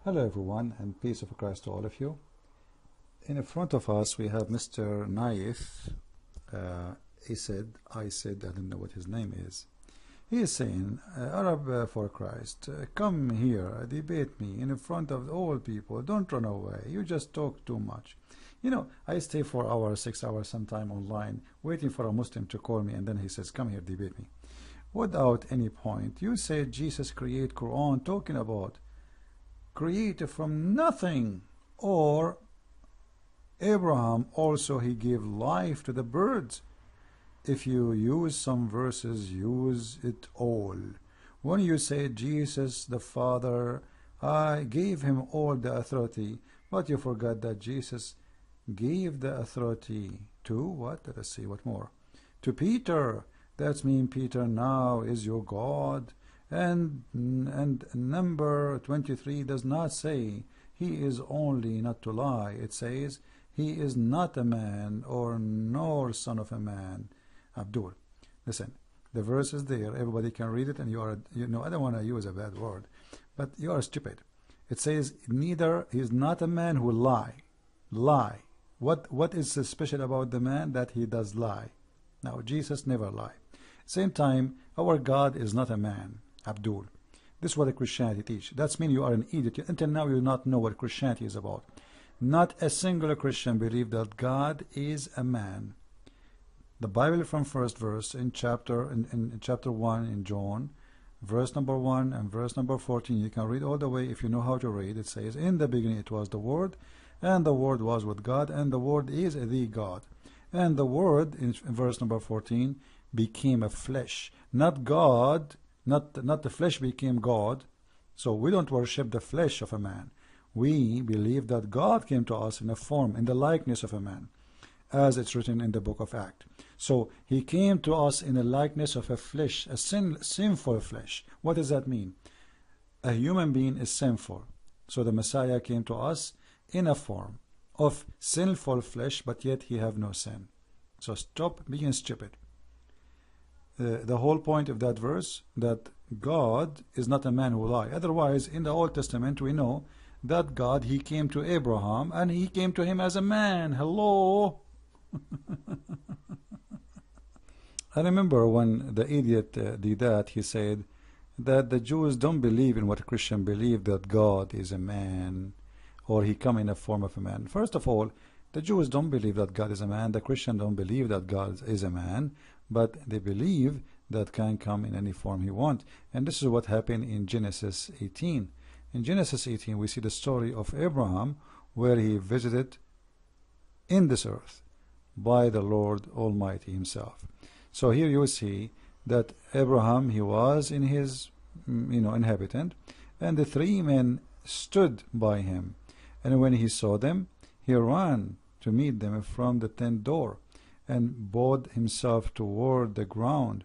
Hello everyone, and peace of Christ to all of you. In front of us we have Mr. Naif. I said, I don't know what his name is. He is saying, Arab for Christ, come here, debate me in front of all people. Don't run away. You just talk too much. You know, I stay 4 hours, 6 hours sometime online, waiting for a Muslim to call me, and then he says, come here, debate me. Without any point. You said Jesus created Quran, talking about created from nothing, or Abraham also he gave life to the birds. If you use some verses, use it all. When you say Jesus the Father, I gave him all the authority, but you forgot that Jesus gave the authority to what? Let us see what more. To Peter. That means Peter now is your God. And number 23 does not say he is only not to lie. It says he is not a man or nor son of a man. Abdul, listen, the verse is there. Everybody can read it, and I don't want to use a bad word, but you are stupid. It says neither he is not a man who lie. What is special about the man? That he does lie. Now Jesus never lie. Same time, our God is not a man. Abdul, this is what Christianity teach. That means you are an idiot. Until now you do not know what Christianity is about. Not a single Christian believe that God is a man. The Bible from first verse in chapter 1 in John, verse number 1 and verse number 14, you can read all the way if you know how to read. It says, in the beginning it was the Word, and the Word was with God, and the Word is the God. And the Word, in verse number 14, became a flesh. Not God, not the flesh became God. So we don't worship the flesh of a man. We believe that God came to us in a form, in the likeness of a man, as it's written in the book of Acts. So he came to us in the likeness of a flesh, a sinful flesh. What does that mean? A human being is sinful. So the Messiah came to us in a form of sinful flesh, but yet he have no sin. So stop being stupid. The whole point of that verse, that God is not a man who lie. Otherwise, in the Old Testament, we know that God, he came to Abraham, and he came to him as a man. Hello? I remember when the idiot did that, he said that the Jews don't believe in what Christians believe, that God is a man, or he come in a form of a man. First of all, the Jews don't believe that God is a man. The Christians don't believe that God is a man, but they believe that can come in any form he wants. And this is what happened in Genesis 18. In Genesis 18, we see the story of Abraham, where he visited in this earth by the Lord Almighty himself. So here you see that Abraham, he was in his inhabitant, and the 3 men stood by him. And when he saw them, he ran to meet them from the tent door, and bowed himself toward the ground,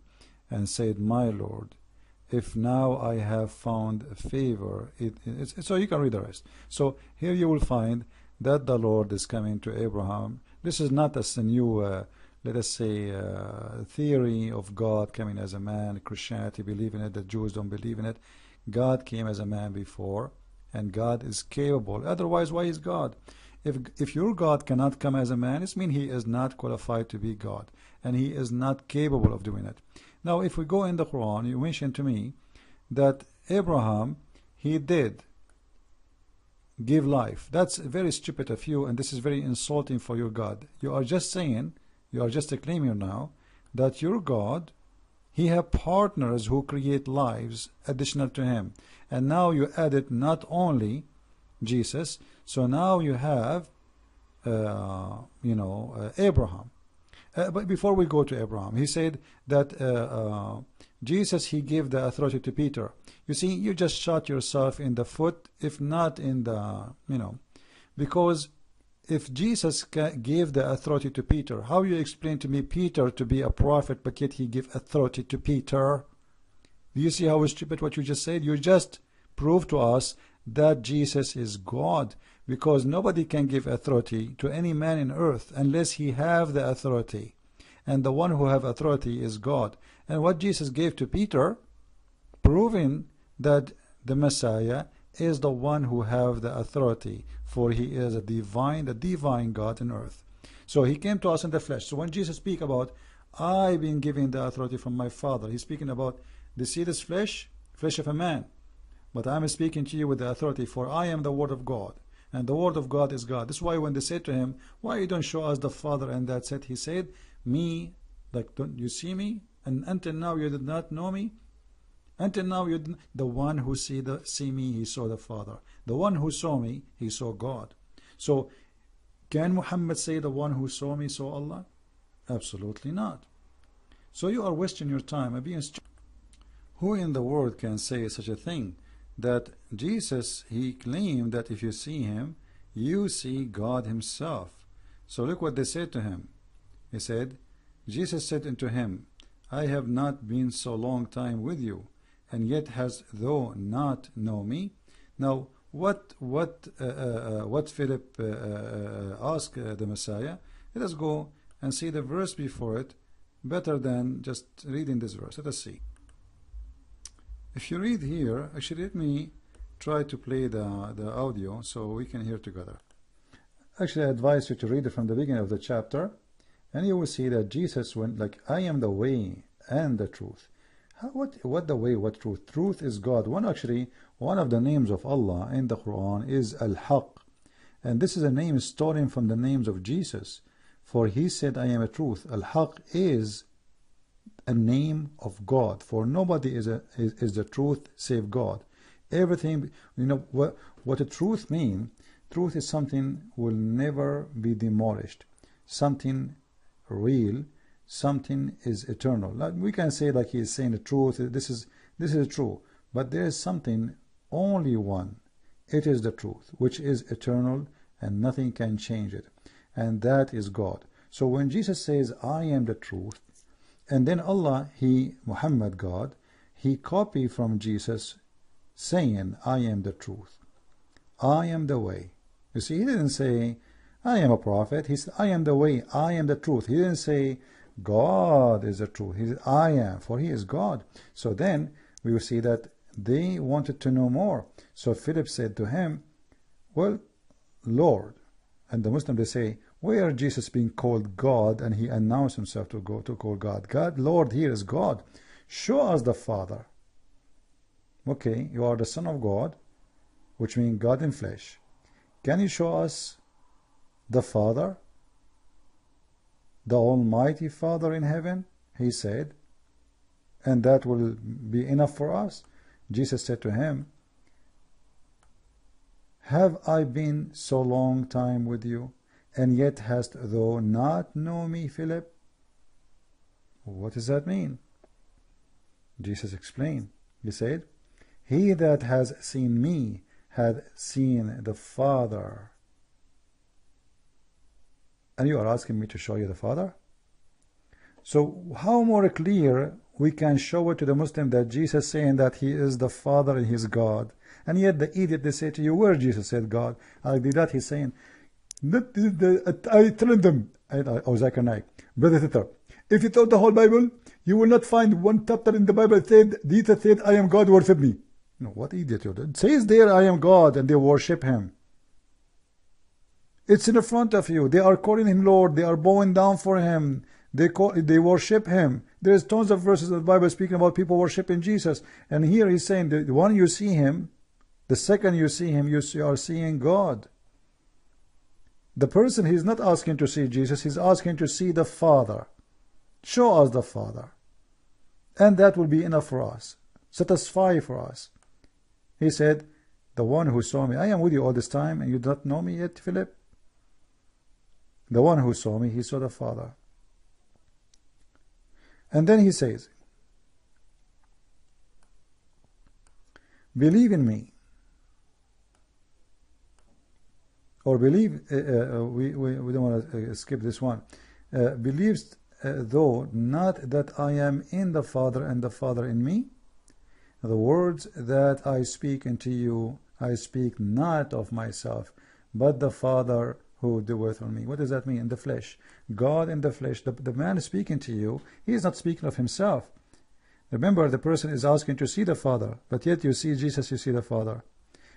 and said, my Lord, if now I have found favor. So you can read the rest. So here you will find that the Lord is coming to Abraham. This is not a new let us say theory of God coming as a man. Christianity believe in it, the Jews don't believe in it. God came as a man before, and God is capable. Otherwise, why is God? If your God cannot come as a man, it means he is not qualified to be God, and he is not capable of doing it. Now, if we go in the Quran, you mentioned to me that Abraham, he did give life. That's very stupid of you, and this is very insulting for your God. You are just saying, you are just claiming now that your God, he have partners who create lives additional to him. And now you added not only Jesus, so now you have Abraham. But before we go to Abraham, he said that Jesus, he gave the authority to Peter. You see, you just shot yourself in the foot, if not in the, because if Jesus gave the authority to Peter, how you explain to me Peter to be a prophet, but yet he gave authority to Peter? Do you see how stupid what you just said? You just proved to us that Jesus is God, because nobody can give authority to any man in earth unless he have the authority, and the one who have authority is God. And what Jesus gave to Peter, proving that the Messiah is the one who have the authority, for he is the divine God in earth. So he came to us in the flesh. So when Jesus speak about, I've been given the authority from my Father, he's speaking about the seed is flesh of a man. But I'm speaking to you with the authority, for I am the Word of God. And the Word of God is God. This is why when they said to him, why you don't show us the Father? And that's it. He said, me, like, don't you see me? And until now you did not know me. Until now you didn't. The one who see me, he saw the Father. The one who saw me, he saw God. So can Muhammad say the one who saw me saw Allah? Absolutely not. So you are wasting your time. Who in the world can say such a thing? That Jesus, he claimed that if you see him, you see God himself. So look what they said to him. He said, Jesus said unto him, I have not been so long time with you, and yet hast thou not know me? Now, what Philip asked the Messiah? Let us go and see the verse before it, better than just reading this verse. Let us see. If you read here, actually let me try to play the audio so we can hear together. Actually, I advise you to read it from the beginning of the chapter, and you will see that Jesus went like, I am the way and the truth. What the way, what truth? Truth is God. One of the names of Allah in the Quran is Al-Haq, and this is a name stolen from the names of Jesus, for he said, I am a truth. Al-Haq is a name of God, for nobody is the truth save God. Everything, you know what a truth means. Truth is something will never be demolished, something real, something is eternal. Like we can say, like he is saying the truth, this is true, but there is something, only one, it is the truth, which is eternal and nothing can change it, and that is God. So when Jesus says, I am the truth, and then Allah, Muhammad, God, he copied from Jesus saying, I am the truth, I am the way. You see, he didn't say, I am a prophet. He said, I am the way, I am the truth. He didn't say, God is the truth. He said, I am, for he is God. So then we will see that they wanted to know more. So Philip said to him, well, Lord. And the Muslims, they say, where Jesus being called God, and he announced himself to call God. God, Lord, here is God. Show us the Father. Okay, you are the Son of God, which means God in flesh. Can you show us the Father? The Almighty Father in heaven, he said, and that will be enough for us. Jesus said to him, have I been so long time with you, and yet hast thou not known me, Philip? What does that mean? Jesus explained. He said, he that has seen me had seen the Father. And you are asking me to show you the Father? So how more clear we can show it to the Muslim that Jesus saying that he is the Father and he is God, and yet the idiot, they say to you, where Jesus said God? I did that. He's saying, I tell them, Zakir Naik, Brother Twitter, if you thought the whole Bible, you will not find one chapter in the Bible that said, Jesus said, I am God, worship me. No, what idiot you did? It says there, I am God, and they worship him. It's in the front of you. They are calling him Lord. They are bowing down for him. They worship him. There is tons of verses in the Bible speaking about people worshiping Jesus. And here he's saying the one you see him, the second you see him, you are seeing God. The person, he's not asking to see Jesus, he's asking to see the Father. Show us the Father. And that will be enough for us. Satisfy for us. He said, the one who saw me, I am with you all this time, and you do not know me yet, Philip? The one who saw me, he saw the Father. And then he says, believe in me. Or believe, we don't want to skip this one. Believes though not that I am in the Father and the Father in me? The words that I speak unto you, I speak not of myself, but the Father who doeth on me. What does that mean? In the flesh. God in the flesh. The man speaking to you, he is not speaking of himself. Remember, the person is asking to see the Father, but yet you see Jesus, you see the Father.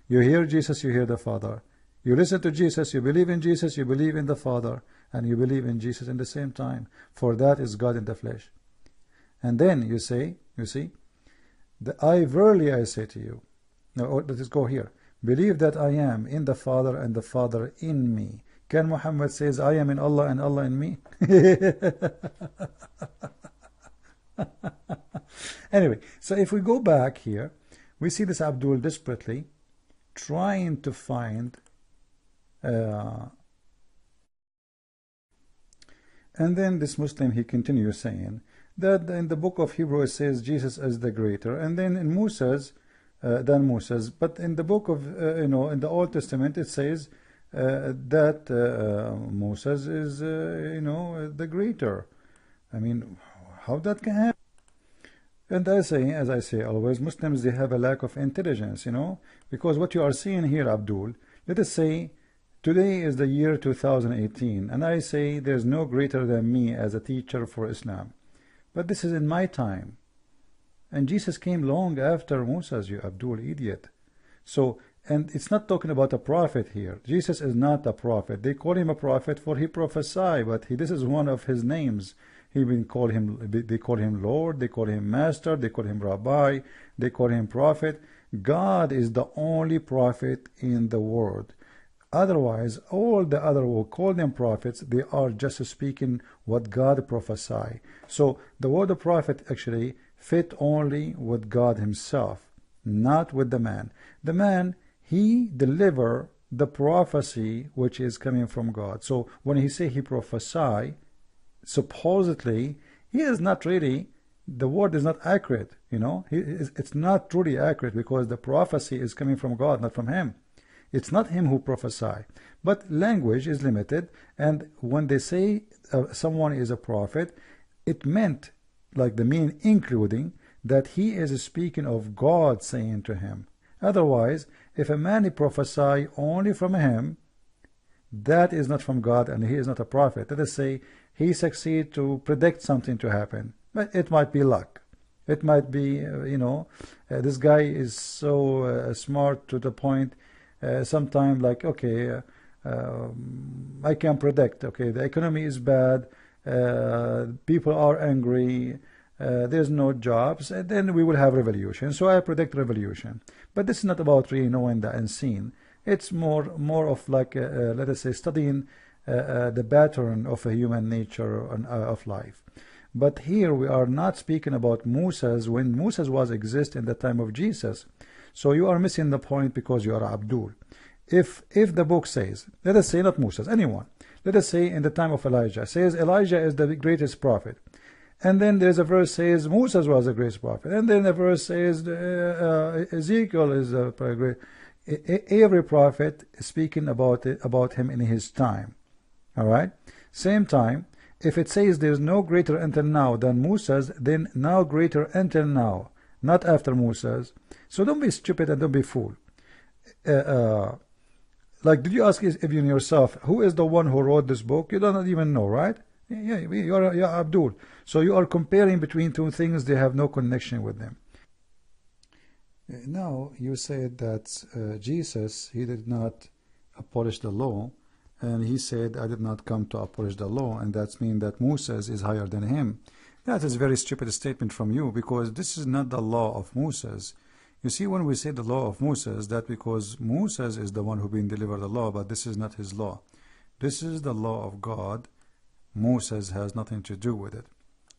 You hear Jesus, you hear the Father. You listen to Jesus, you believe in Jesus, you believe in the Father, and you believe in Jesus in the same time. For that is God in the flesh. And then you say, you see, I verily I say to you. Now let us go here. Believe that I am in the Father and the Father in me. Can Muhammad says I am in Allah and Allah in me? Anyway, so if we go back here, we see this Abdul desperately trying to find and then this Muslim, he continues saying that in the book of Hebrew it says Jesus is the greater, and then in Moses than Moses, but in the book of in the Old Testament it says that Moses is the greater. I mean, how that can happen? And as I say always, Muslims, they have a lack of intelligence, because what you are seeing here, Abdul, let us say today is the year 2018, and I say there's no greater than me as a teacher for Islam. But this is in my time. And Jesus came long after Moses, you Abdul idiot. So, and it's not talking about a prophet here. Jesus is not a prophet. They call him a prophet for he prophesied, but this is one of his names. They call him Lord, they call him Master, they call him Rabbi, they call him Prophet. God is the only prophet in the world. Otherwise, all the other who call them prophets, they are just speaking what God prophesied. So the word of prophet actually fit only with God himself, not with the man. The man, he deliver the prophecy which is coming from God. So when he say he prophesy, supposedly he is not really, the word is not accurate, it's not truly accurate, because the prophecy is coming from God, not from him. It's not him who prophesy, but language is limited, and when they say someone is a prophet, it meant like the meaning including that he is speaking of God saying to him. Otherwise, if a man prophesy only from him, that is not from God and he is not a prophet. Let us say he succeed to predict something to happen, but it might be luck. It might be, this guy is so smart to the point, sometimes like, okay, I can predict, okay, the economy is bad, people are angry, there's no jobs, and then we will have revolution. So I predict revolution. But this is not about really knowing the unseen. It's more of like, let us say, studying the pattern of a human nature and of life. But here we are not speaking about Moses when Moses was exist in the time of Jesus. So you are missing the point because you are Abdul. If the book says, let us say not Moses, anyone, let us say in the time of Elijah, says Elijah is the greatest prophet. And then there's a verse says Moses was the greatest prophet. And then a verse says Ezekiel is a great. Every prophet is speaking about him in his time. All right. Same time, if it says there's no greater until now than Moses, then now greater until now, not after Moses. So don't be stupid and don't be fool. Like, did you ask even yourself, who is the one who wrote this book? You don't even know, right? Yeah, you're Abdul. So you are comparing between two things, they have no connection with them. Now, you said that Jesus, he did not abolish the law, and he said, I did not come to abolish the law, and that means that Moses is higher than him. That is a very stupid statement from you, because this is not the law of Moses. You see, when we say the law of Moses, that because Moses is the one who been delivered the law, but this is not his law. This is the law of God. Moses has nothing to do with it,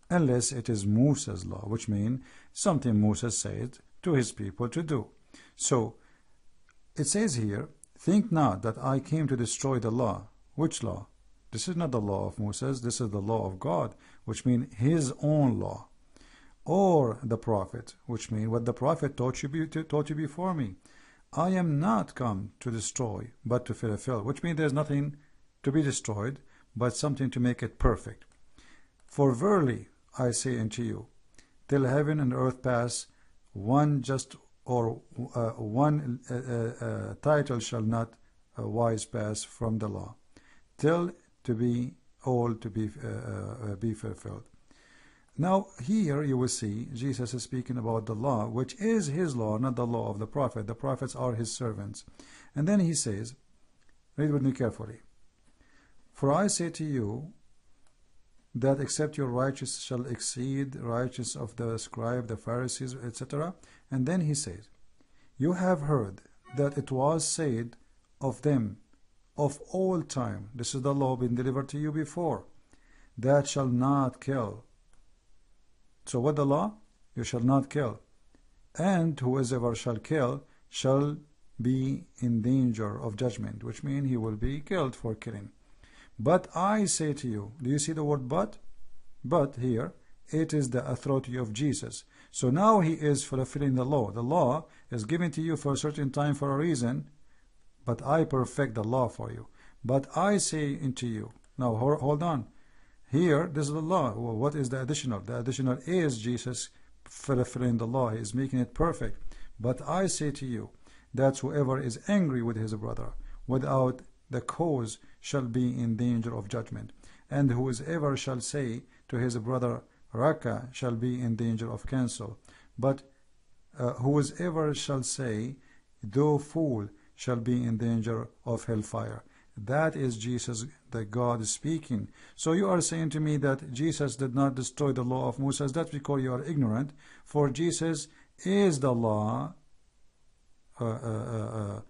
unless it is Moses' law, which means something Moses said to his people to do. So it says here, think not that I came to destroy the law. Which law? This is not the law of Moses, this is the law of God, which means his own law. Or the prophet, which means what the prophet taught you before me. I am not come to destroy, but to fulfill, which means there's nothing to be destroyed, but something to make it perfect. For verily I say unto you, till heaven and earth pass, one just or one title shall not wise pass from the law, till to be all to be fulfilled. Now here you will see Jesus is speaking about the law, which is his law, not the law of the prophet. The prophets are his servants. And then he says, read with me carefully. For I say to you that except your righteous shall exceed righteous of the scribe, the Pharisees, etc. And then he says, you have heard that it was said of them of all time, this is the law been delivered to you before, that shall not kill. So what the law? You shall not kill. And whoever shall kill shall be in danger of judgment, which means he will be killed for killing. But I say to you, do you see the word but? But here, it is the authority of Jesus. So now he is fulfilling the law. The law is given to you for a certain time for a reason, but I perfect the law for you. But I say unto you, now hold on. Here, this is the law. Well, what is the additional? The additional is Jesus fulfilling the law. He is making it perfect. But I say to you, that whoever is angry with his brother without the cause shall be in danger of judgment. And whoever shall say to his brother Raka shall be in danger of cancel. But whoever shall say, thou fool, shall be in danger of hellfire. That is Jesus, the God is speaking. So you are saying to me that Jesus did not destroy the law of Moses. That's because you are ignorant. For Jesus is the law. The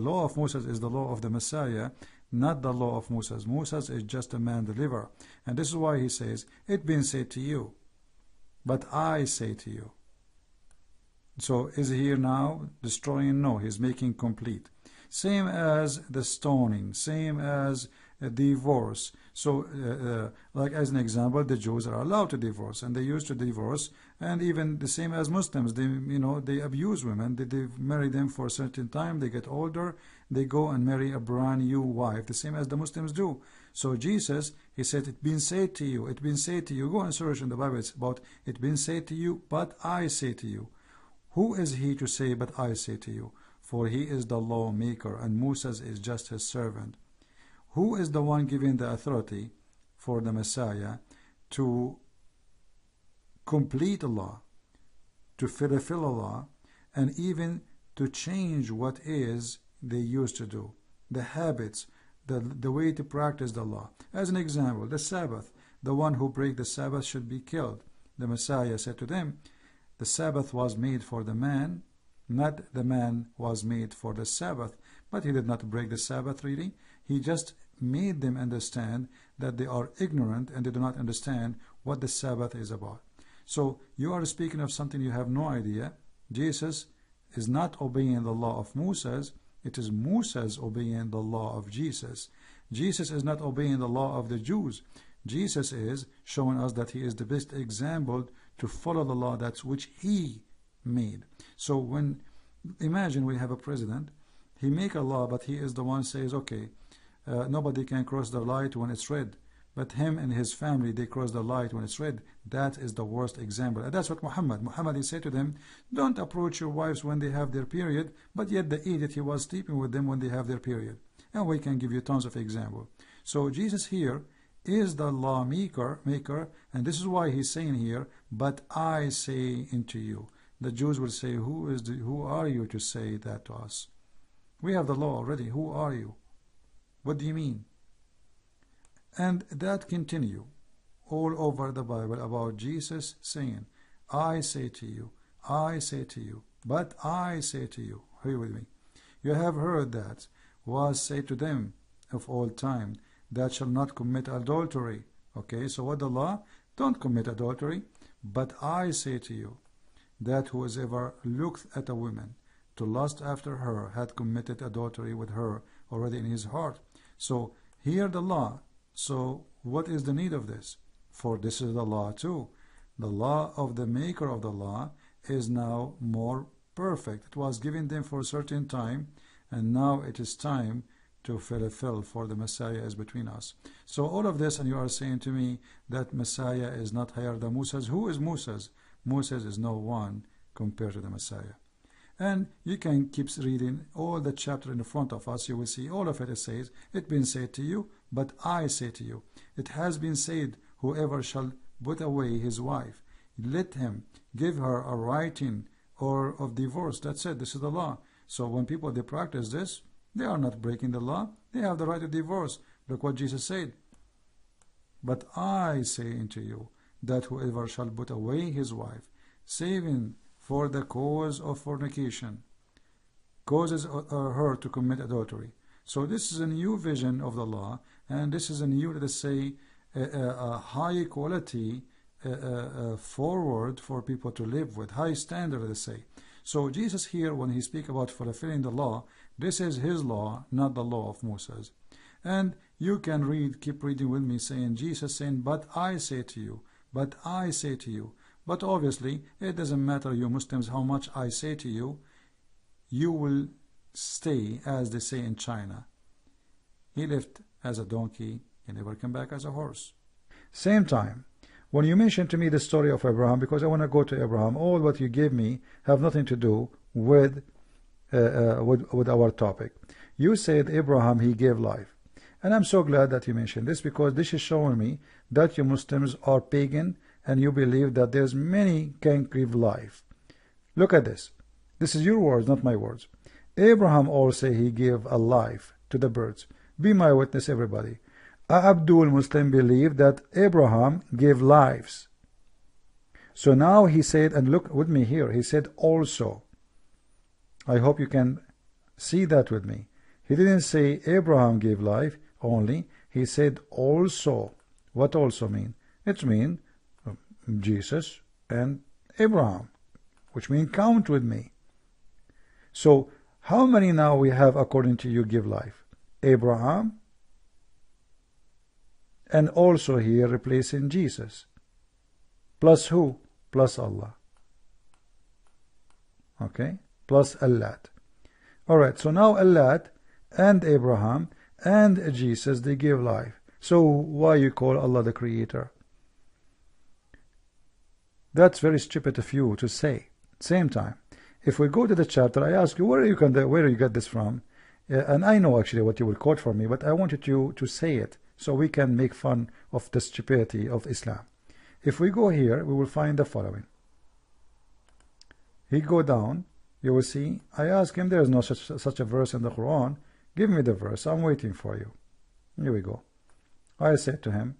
law of Moses is the law of the Messiah, not the law of Moses. Moses is just a man deliverer. And this is why he says, it been said to you, but I say to you. So is he here now destroying? No, he's making complete. Same as the stoning, same as a divorce. So like as an example, the Jews are allowed to divorce, and they used to divorce, and even the same as Muslims, they abuse women. They marry them for a certain time, they get older, they go and marry a brand new wife, the same as the Muslims do. So Jesus, he said, it been said to you, it been said to you. Go and search in the Bible, it's about it been said to you, but I say to you. Who is he to say, but I say to you? For he is the lawmaker, and Moses is just his servant. Who is the one giving the authority for the Messiah to complete the law, to fulfill the law, and even to change what is they used to do, the habits, the way to practice the law? As an example, the Sabbath. The one who breaks the Sabbath should be killed. The Messiah said to them, the Sabbath was made for the man, not the man was made for the Sabbath. But he did not break the Sabbath really. He just made them understand that they are ignorant and they do not understand what the Sabbath is about. So you are speaking of something you have no idea. Jesus is not obeying the law of Moses. It is Moses obeying the law of Jesus. Jesus is not obeying the law of the Jews. Jesus is showing us that he is the best example to follow the law that's which he made. So when, imagine we have a president, he make a law, but he is the one says, okay, nobody can cross the light when it's red. But him and his family, they cross the light when it's red. That is the worst example. And that's what Muhammad, he said to them, don't approach your wives when they have their period, but yet the idiot, he was sleeping with them when they have their period. And we can give you tons of examples. So Jesus here is the lawmaker, and this is why he's saying here, but I say unto you. The Jews will say, who are you to say that to us? We have the law already. Who are you? What do you mean? And that continue all over the Bible about Jesus saying, I say to you, I say to you, but I say to you. Hear with me. You have heard that was said to them of all time, that shall not commit adultery. Okay, so what the law? Don't commit adultery. But I say to you, that whoever looked at a woman to lust after her had committed adultery with her already in his heart. So here the law. So what is the need of this? For this is the law too. The law of the maker of the law is now more perfect. It was given them for a certain time, and now it is time to fulfill, for the Messiah is between us. So all of this, and you are saying to me that Messiah is not higher than Moses. Who is Moses? Moses is no one compared to the Messiah. And you can keep reading all the chapter in front of us. You will see all of it. It says, it been said to you, but I say to you. It has been said, whoever shall put away his wife, let him give her a writing or of divorce. That's it. This is the law. So when people, they practice this, they are not breaking the law. They have the right to divorce. Look what Jesus said. But I say unto you, that whoever shall put away his wife, saving for the cause of fornication, causes her to commit adultery. So this is a new vision of the law, and this is a new, let us say, a high quality forward for people to live with, high standard, let us say. So Jesus here, when he speaks about fulfilling the law, this is his law, not the law of Moses. And you can read, keep reading with me, saying, Jesus saying, but I say to you, but I say to you. But obviously, it doesn't matter, you Muslims, how much I say to you, you will stay, as they say in China. He left as a donkey, he never came back as a horse. Same time, when you mention to me the story of Abraham, because I want to go to Abraham, all what you gave me have nothing to do with our topic. You said Abraham, he gave life. And I'm so glad that you mentioned this, because this is showing me that you Muslims are pagan and you believe that there's many can give life. Look at this. This is your words, not my words. Abraham also, he gave a life to the birds. Be my witness, everybody. Abdul Muslim believed that Abraham gave lives. So now he said, and look with me here, he said also. I hope you can see that with me. He didn't say Abraham gave life only, he said also. What also mean? It means Jesus and Abraham, which means count with me. So how many now we have according to you give life? Abraham, and also here replacing Jesus. Plus who? Plus Allah. Okay? Plus Allah. Alright, so now Allah and Abraham and Jesus, they give life. So why you call Allah the creator? That's very stupid of you to say. Same time, if we go to the chapter, I ask you, where you get this from? And I know actually what you will quote for me, but I wanted you to say it so we can make fun of the stupidity of Islam. If we go here, we will find the following. He go down, you will see, I ask him, there is no such a verse in the Quran. Give me the verse, I'm waiting for you. Here we go. I said to him,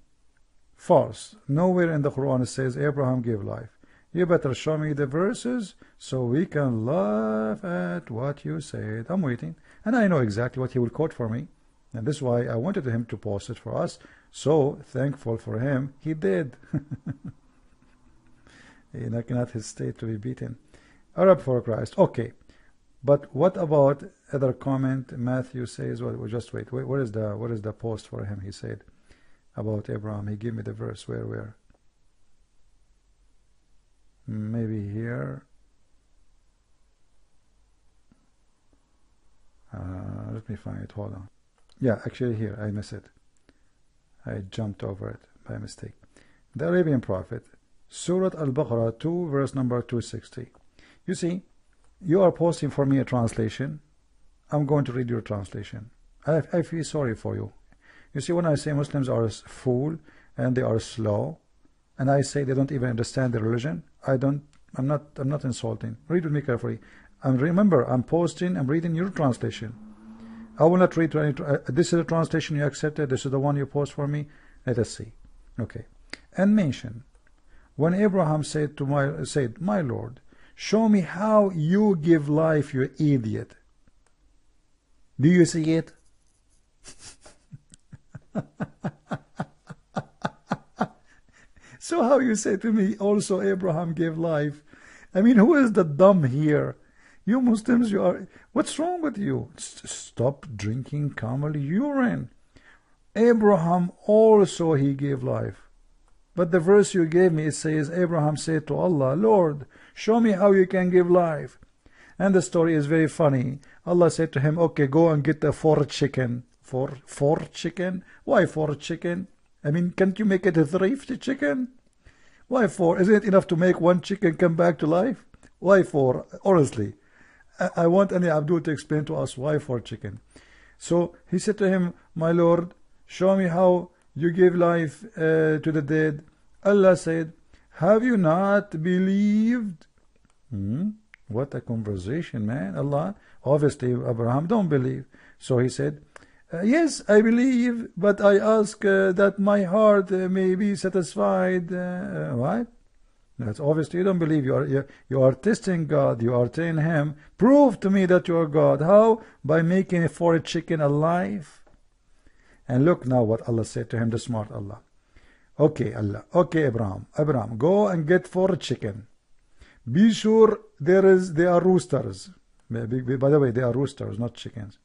false. Nowhere in the Quran it says Abraham gave life. You better show me the verses so we can laugh at what you said. I'm waiting. And I know exactly what he will quote for me. And this is why I wanted him to post it for us. So thankful for him, he did. He cannot hesitate to be beaten. Arab for Christ. Okay. But what about other comment? Matthew says, well, just wait. What is the post for him? He said about Abraham. He gave me the verse. Where? Maybe here. Let me find it. Hold on. Yeah, actually here. I missed it. I jumped over it by mistake. The Arabian Prophet, Surah Al-Baqarah 2, verse number 260. You see, you are posting for me a translation. I'm going to read your translation. I feel sorry for you. You see, when I say Muslims are fool and they are slow, and I say they don't even understand the religion, I'm not insulting. Read with me carefully. And remember, I'm reading your translation. I will not read any. This is a translation you accepted. This is the one you post for me. Let us see. Okay. And mention when Abraham said, my Lord, show me how you give life, you idiot. Do you see it? So how you say to me, also Abraham gave life? I mean, who is the dumb here? You Muslims, you are. What's wrong with you? Stop drinking camel urine. Abraham also, he gave life. But the verse you gave me, it says, Abraham said to Allah, Lord, show me how you can give life. And the story is very funny. Allah said to him, okay, go and get the 4 chicken. Four chicken? Why 4 chicken? I mean, can't you make it a 3 chicken? Why 4? Isn't it enough to make 1 chicken come back to life? Why 4? Honestly, I want any Abdul to explain to us why 4 chicken. So he said to him, my Lord, show me how you give life to the dead. Allah said, have you not believed? What a conversation, man. Allah, obviously Abraham don't believe. So he said, yes, I believe, but I ask that my heart may be satisfied. What? That's obviously you don't believe. You are testing God. You are telling him, prove to me that you are God. How? By making a foreign chicken alive. And look now what Allah said to him, the smart Allah. Okay, Allah. Okay, Abraham, go and get 4 chicken. Be sure they are roosters. By the way, they are roosters, not chickens.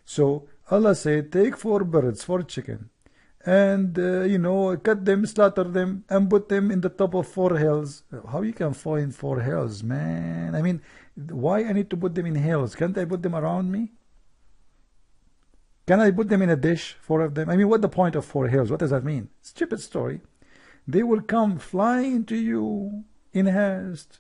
So Allah said, take 4 birds, 4 chicken, and cut them, slaughter them, and put them in the top of 4 hills. How you can find 4 hills, man? I mean, why I need to put them in hills? Can't I put them around me? Can I put them in a dish, 4 of them? I mean, what's the point of 4 hills? What does that mean? Stupid story. They will come flying to you in haste.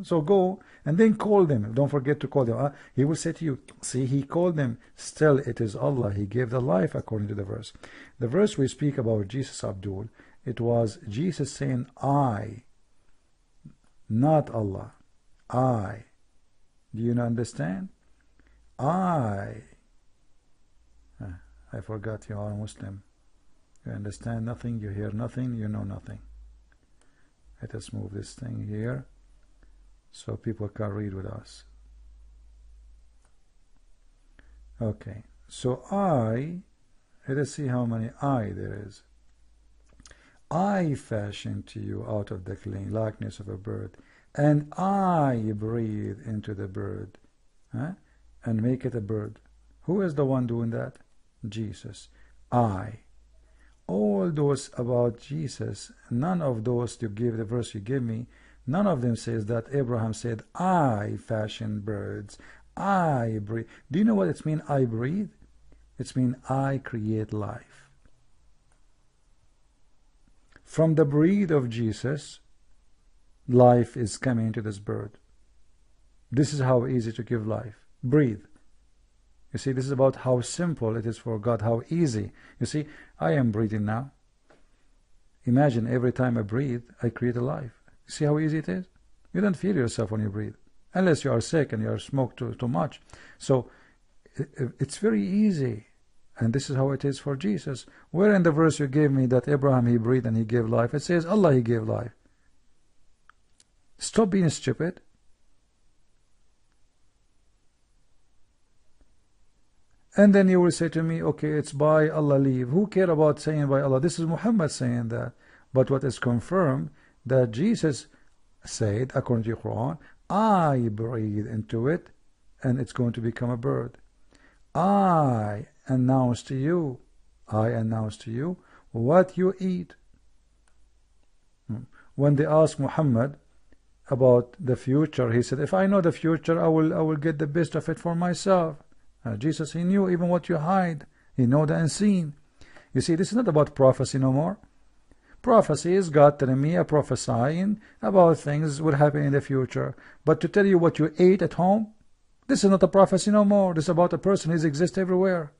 So go and then call them. Don't forget to call them. He will say to you, see, he called them. Still, it is Allah. He gave the life according to the verse. The verse we speak about Jesus, Abdul, it was Jesus saying, I, not Allah. I. Do you understand? I forgot you are a Muslim. You understand nothing, you hear nothing, you know nothing. Let us move this thing here so people can read with us. Okay, so let us see how many I there is. I fashioned to you out of the clay likeness of a bird, and I breathe into the bird, and make it a bird. Who is the one doing that? Jesus. I. All those about Jesus, none of those you give, the verse you give me, none of them says that Abraham said, I fashion birds, I breathe. Do you know what it means, I breathe? It means I create life. From the breath of Jesus, life is coming into this bird. This is how easy to give life. Breathe. You see, this is about how simple it is for God, how easy. You see, I am breathing now. Imagine every time I breathe, I create a life. You see how easy it is? You don't feel yourself when you breathe, unless you are sick and you are smoked too much. So it's very easy. And this is how it is for Jesus. Where in the verse you gave me that Abraham, he breathed and he gave life? It says Allah, he gave life. Stop being stupid. And then you will say to me, okay, it's by Allah leave. Who care about saying by Allah? This is Muhammad saying that. But what is confirmed, that Jesus said, according to the Quran, I breathe into it, and it's going to become a bird. I announce to you what you eat. When they asked Muhammad about the future, he said, if I know the future, I will get the best of it for myself. Jesus, he knew even what you hide. He know the unseen. You see, this is not about prophecy no more. Prophecy is God telling me, prophesying about things will happen in the future. But to tell you what you ate at home, this is not a prophecy no more. This is about a person who exists everywhere.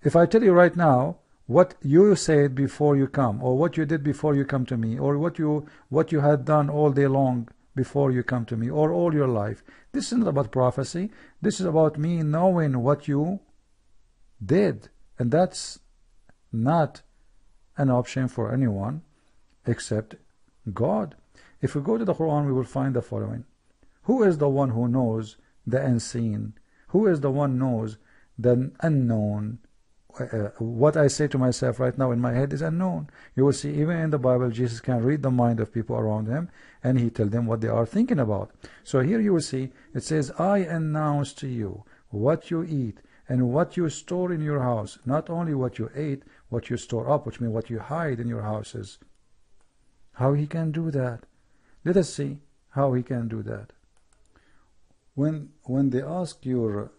If I tell you right now what you said before you come, or what you did before you come to me, or what you had done all day long before you come to me, or all your life, this is not about prophecy. This is about me knowing what you did. And that's not an option for anyone except God. If we go to the Quran, we will find the following. Who is the one who knows the unseen? Who is the one knows the unknown? What I say to myself right now in my head is unknown. You will see even in the Bible, Jesus can read the mind of people around him, and he tells them what they are thinking about. So here you will see, it says, I announce to you what you eat and what you store in your house. Not only what you ate, what you store up, which means what you hide in your houses. How he can do that? Let us see how he can do that. When they ask your